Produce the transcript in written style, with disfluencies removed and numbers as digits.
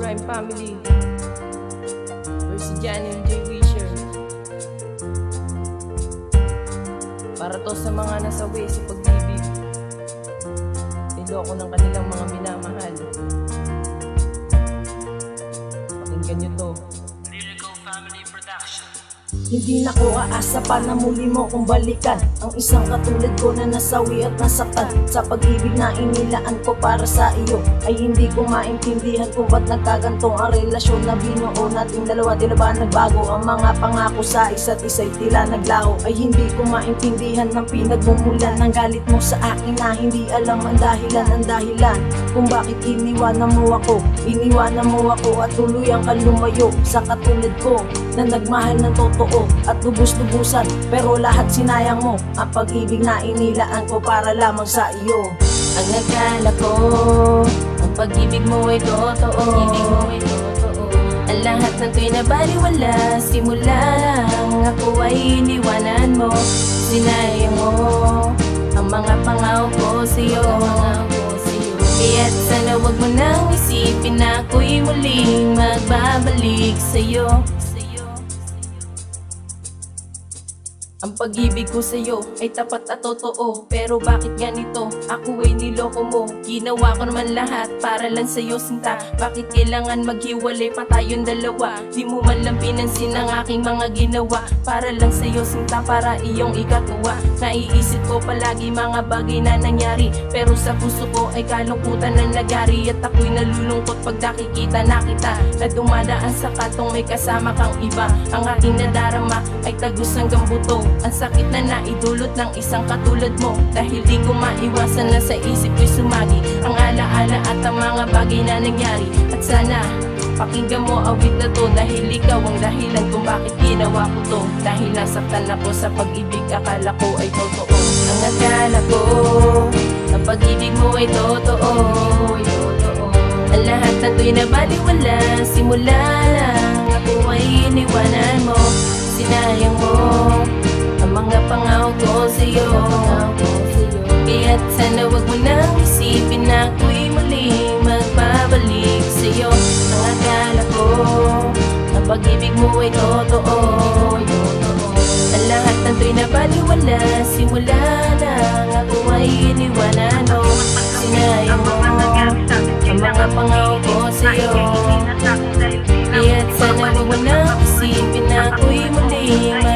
Crime Family versus Johnny and J. Wisher. Para to sa mga nasawi sa pag-ibig, niloko ng kanilang mga minamahal. Pakinggan nyo to. Lyrical Family Production. Hindi na ko aasa pa na muli mo kong balikan ang isang katulad ko na nasawi at nasaktan. Sa pag-ibig na inilaan ko para sa iyo ay hindi ko maintindihan kung ba't nagkagantong ang relasyon na binuo nating dalawa. Tila ba nagbago ang mga pangako sa isa't isa'y tila naglaho? Ay hindi ko maintindihan ng pinagmumulan ng galit mo sa akin na hindi alam ang dahilan kung bakit iniwanan mo ako at tuluyang kang lumayo sa katulad ko na nagmahal ng totoo at lubos-lubusan, pero lahat sinayang mo ang pag-ibig na inilaan ko para lamang sa iyo. Ang akala ko, ang pag-ibig mo ay totoo. Ang lahat ng to'y nabaliwala. Simula lang ako ay iniwanan mo. Sinayang mo ang mga pangako ko sa'yo. Kaya't sana wag mo nang isipin na ako'y muling magbabalik sa'yo. Ang pag-ibig ko sa'yo ay tapat at totoo, pero bakit ganito? Ako ay niloko mo. Ginawa ko naman lahat para lang sa'yo sinta. Bakit kailangan maghiwalay pa tayong dalawa? Di mo man lang pinansin ang aking mga ginawa para lang sa'yo sinta, para iyong ikatuwa. Naiisip ko palagi mga bagay na nangyari, pero sa puso ko ay kalungkutan na nagari. At ako'y nalulungkot pag nakikita na kita na dumadaan sa katong may kasama kang iba. Ang aking nadarama ay tagos hanggang buto. Ang sakit na naidulot ng isang katulad mo, dahil di ko maiwasan na sa isip ko'y sumagi ang alaala at ang mga bagay na nangyari. At sana pakinggan mo awit na to, dahil ikaw ang dahilan kung bakit ginawa ko to. Dahil nasaktan ako sa pag-ibig, akala ko ay totoo. Ang akala ko, ang pag-ibig mo ay totoo. Ang lahat na to'y nabaliwala. Simula lang ako ay iniwanan mo. Sinayang mo ang mga pangako ko sa'yo. Kaya't sana wag mo nang isipin na ako'y muling magbabalik sa'yo. Ang akala ko, ang pag-ibig mo ay totoo. Ang lahat ng to'y nabaliwala. Simula lang ako ay iniwanan mo. Sinayang mo ang mga pangako ko sa'yo. Kaya't sana wag mo nang isipin na ako'y muling